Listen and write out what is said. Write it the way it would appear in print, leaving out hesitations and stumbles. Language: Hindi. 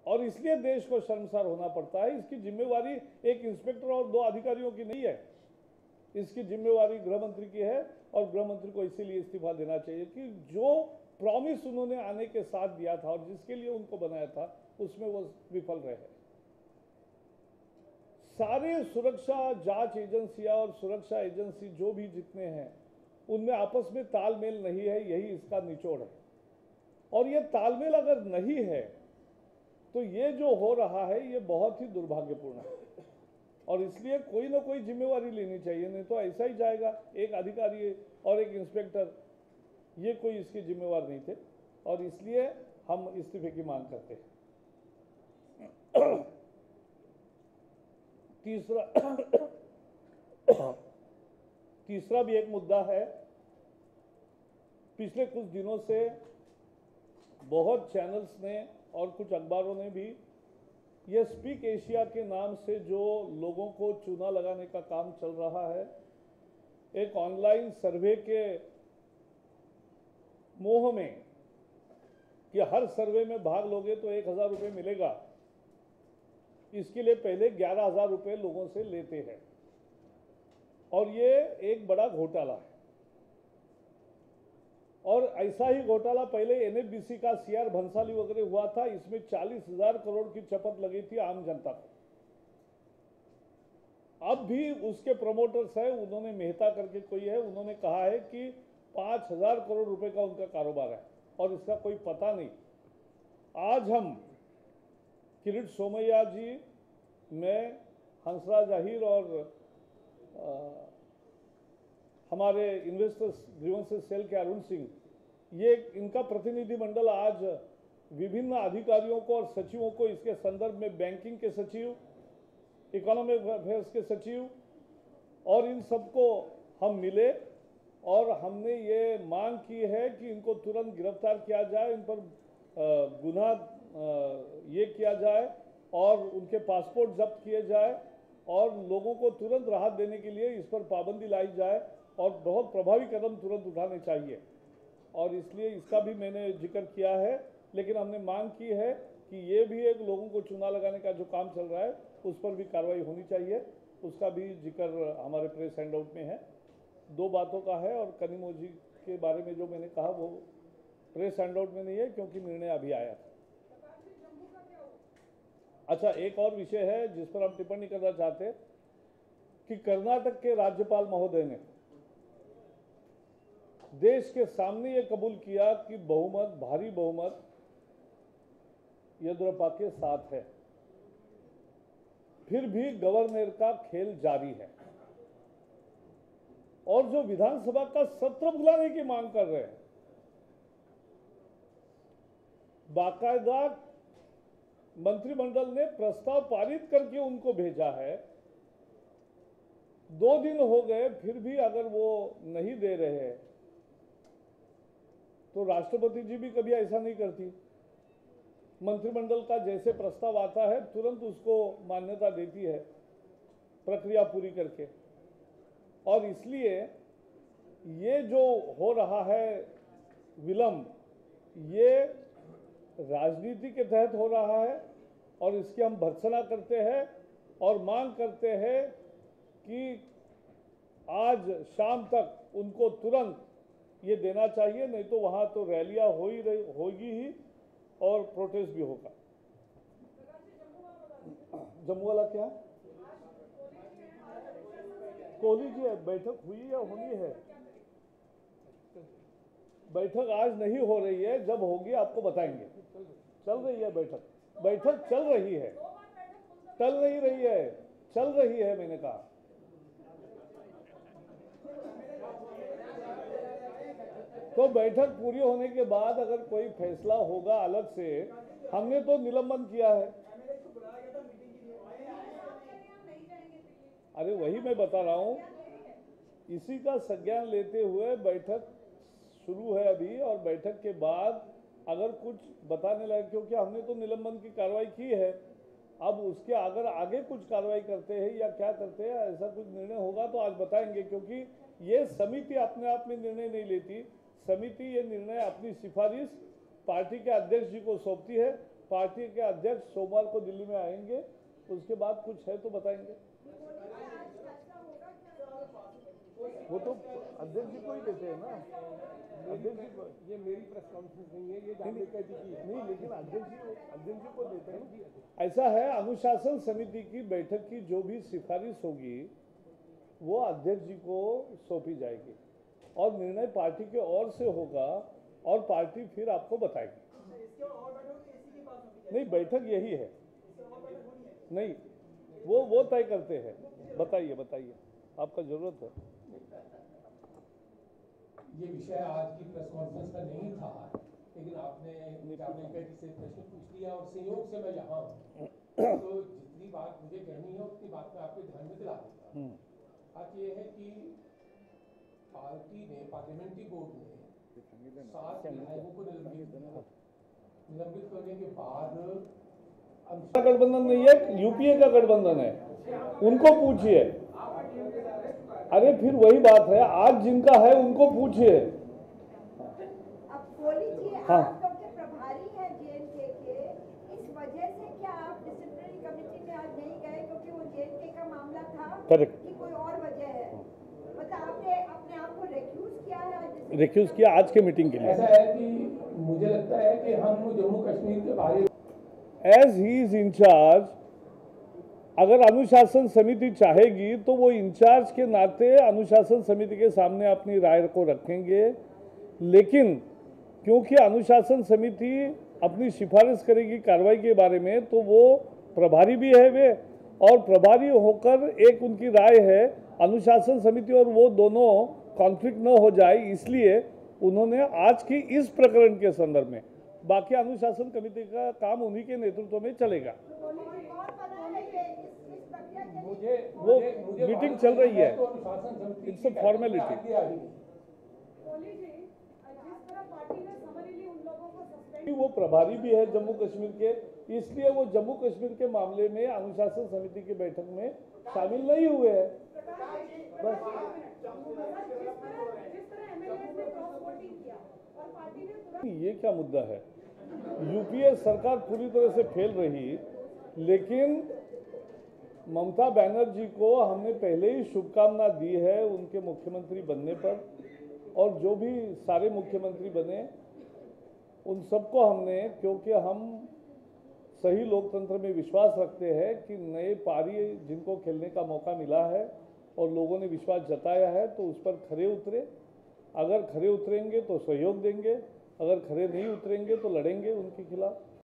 और इसलिए देश को शर्मसार होना पड़ता है। इसकी जिम्मेवारी एक इंस्पेक्टर और 2 अधिकारियों की नहीं है, इसकी जिम्मेवारी गृह मंत्री की है और गृह मंत्री को इसीलिए इस्तीफा देना चाहिए कि जो प्रॉमिस उन्होंने आने के साथ दिया था और जिसके लिए उनको बनाया था उसमें वो विफल रहे। सारे सुरक्षा जांच एजेंसियां और सुरक्षा एजेंसी जो भी जितने हैं उनमें आपस में तालमेल नहीं है, यही इसका निचोड़ है। और ये तालमेल अगर नहीं है तो ये जो हो रहा है ये बहुत ही दुर्भाग्यपूर्ण है और इसलिए कोई ना कोई जिम्मेवारी लेनी चाहिए, नहीं तो ऐसा ही जाएगा। एक अधिकारी और एक इंस्पेक्टर ये कोई इसके जिम्मेवार नहीं थे और इसलिए हम इस्तीफे की मांग करते हैं। तीसरा भी एक मुद्दा है। पिछले कुछ दिनों से बहुत चैनल्स ने और कुछ अखबारों ने भी ये स्पीक एशिया के नाम से जो लोगों को चूना लगाने का काम चल रहा है, एक ऑनलाइन सर्वे के मोह में कि हर सर्वे में भाग लोगे तो 1000 रुपये मिलेगा, इसके लिए पहले 11,000 रुपये लोगों से लेते हैं और ये एक बड़ा घोटाला है। और ऐसा ही घोटाला पहले एनएफडीसी का सीआर भंसाली वगैरह हुआ था, इसमें 40,000 करोड़ की चपत लगी थी आम जनता को। अब भी उसके प्रमोटर्स है, उन्होंने मेहता करके कोई है, उन्होंने कहा है कि 5,000 करोड़ रुपए का उनका कारोबार है और इसका कोई पता नहीं। आज हम किरीट सोमैया जी, मैं, हंसराज अहीर और हमारे इन्वेस्टर्स ग्रीवेंसेस सेल के अरुण सिंह, ये इनका प्रतिनिधिमंडल आज विभिन्न अधिकारियों को और सचिवों को इसके संदर्भ में बैंकिंग के सचिव, इकोनॉमिक अफेयर्स के सचिव और इन सबको हम मिले और हमने ये मांग की है कि इनको तुरंत गिरफ्तार किया जाए, इन पर गुनाह ये किया जाए और उनके पासपोर्ट जब्त किए जाए और लोगों को तुरंत राहत देने के लिए इस पर पाबंदी लाई जाए और बहुत प्रभावी कदम तुरंत उठाने चाहिए। और इसलिए इसका भी मैंने जिक्र किया है, लेकिन हमने मांग की है कि ये भी एक लोगों को चूना लगाने का जो काम चल रहा है उस पर भी कार्रवाई होनी चाहिए, उसका भी जिक्र हमारे प्रेस हैंडआउट में है। 2 बातों का है और कनिमोझी के बारे में जो मैंने कहा वो प्रेस हैंडआउट में नहीं है क्योंकि निर्णय अभी आया था। अच्छा, एक और विषय है जिस पर हम टिप्पणी करना चाहते कि कर्नाटक के राज्यपाल महोदय ने देश के सामने ये कबूल किया कि बहुमत, भारी बहुमत येदियुरप्पा के साथ है, फिर भी गवर्नर का खेल जारी है और जो विधानसभा का सत्र बुलाने की मांग कर रहे हैं, बाकायदा मंत्रिमंडल ने प्रस्ताव पारित करके उनको भेजा है। 2 दिन हो गए फिर भी अगर वो नहीं दे रहे हैं तो राष्ट्रपति जी भी कभी ऐसा नहीं करती। मंत्रिमंडल का जैसे प्रस्ताव आता है तुरंत उसको मान्यता देती है प्रक्रिया पूरी करके। और इसलिए ये जो हो रहा है विलंब, ये राजनीति के तहत हो रहा है और इसकी हम भर्त्सना करते हैं और मांग करते हैं कि आज शाम तक उनको तुरंत ये देना चाहिए, नहीं तो वहां तो रैलियां होगी ही और प्रोटेस्ट भी होगा। जम्मू वाला क्या? कोहली जी बैठक हुई या होनी है? बैठक आज नहीं हो रही है, जब होगी आपको बताएंगे। चल रही है बैठक चल रही है, चल नहीं रही है, चल रही है मैंने कहा। तो बैठक पूरी होने के बाद अगर कोई फैसला होगा अलग से, हमने तो निलंबन किया है। अरे वही मैं बता रहा हूं, इसी का संज्ञान लेते हुए बैठक शुरू है अभी और बैठक के बाद अगर कुछ बताने लगे, क्योंकि हमने तो निलंबन की कार्रवाई की है, अब उसके अगर आगे कुछ कार्रवाई करते हैं या क्या करते हैं, ऐसा कुछ निर्णय होगा तो आज बताएंगे। क्योंकि ये समिति अपने आप में निर्णय नहीं लेती, समिति ये निर्णय अपनी सिफारिश पार्टी के अध्यक्ष जी को सौंपती है पार्टी के अध्यक्ष सोमवार को दिल्ली में आएंगे, उसके बाद कुछ है तो बताएंगे। वो तो अध्यक्ष जी को ही देते हैं ना, अध्यक्ष जी को। ये मेरी प्रेस कॉन्फ्रेंस नहीं है, ये जावड़ेकर जी की है। नहीं, लेकिन अध्यक्ष जी को देते हैं। ऐसा है, अनुशासन समिति की बैठक की जो भी सिफारिश होगी वो अध्यक्ष जी को सौंपी जाएगी और निर्णय पार्टी के ओर से होगा और पार्टी फिर आपको बताएगी। नहीं, बैठक यही है। नहीं, वो तय करते हैं। बताइए आपका जरूरत है। ये विषय आज की प्रेस कॉन्फ्रेंस का नहीं था, लेकिन आपने जावड़ेकर जी से प्रश्न पूछ लिया और संयोग से मैं यहाँ हूँ, तो जितनी बात मुझे कहनी है उतनी बात मैं आपके ध्यान में दिला देता हूँ। बात ये है कि पार्टी ने, पार्लियामेंट्री बोर्ड ने 7 विधायकों को निलंबित करने के बाद गठबंधन नहीं है, यूपीए का गठबंधन है, उनको पूछिए। अरे फिर वही बात है, आज जिनका है उनको पूछिए। अब कोहली जी, हाँ। आप तो प्रभारी हैं जेएनके के, इस वजह से क्या आप डिसिप्लिनरी कमेटी में आज नहीं गए क्योंकि वो जेएनके का मामला था? करेक्ट। कि कोई और वजह है? मतलब आपने अपने आप को रिक्यूज किया है आज? रिक्यूज किया आज के मीटिंग के लिए। ऐसा है कि मुझे लगता है कि हम जम्मू कश्मीर के बारे में एज ही इज इंचार्ज, अगर अनुशासन समिति चाहेगी तो वो इंचार्ज के नाते अनुशासन समिति के सामने अपनी राय को रखेंगे, लेकिन क्योंकि अनुशासन समिति अपनी सिफारिश करेगी कार्रवाई के बारे में, तो वो प्रभारी भी है वे, और प्रभारी होकर एक उनकी राय है, अनुशासन समिति और वो दोनों कॉन्फ्लिक्ट न हो जाए, इसलिए उन्होंने आज की इस प्रकरण के संदर्भ में, बाकी अनुशासन समिति का काम उन्हीं के नेतृत्व में चलेगा। वो मीटिंग चल रही है, इट्स अ फॉर्मेलिटी। वो प्रभारी भी है जम्मू कश्मीर के, इसलिए वो जम्मू कश्मीर के मामले में अनुशासन समिति की बैठक में शामिल नहीं हुए हैं। बस ये क्या मुद्दा है? यूपीए सरकार पूरी तरह से फेल रही, लेकिन ममता बनर्जी को हमने पहले ही शुभकामना दी है उनके मुख्यमंत्री बनने पर, और जो भी सारे मुख्यमंत्री बने उन सबको हमने, क्योंकि हम सही लोकतंत्र में विश्वास रखते हैं कि नए पारी जिनको खेलने का मौका मिला है और लोगों ने विश्वास जताया है तो उस पर खरे उतरे। अगर खरे उतरेंगे तो सहयोग देंगे, अगर खरे नहीं उतरेंगे तो लड़ेंगे उनके खिलाफ।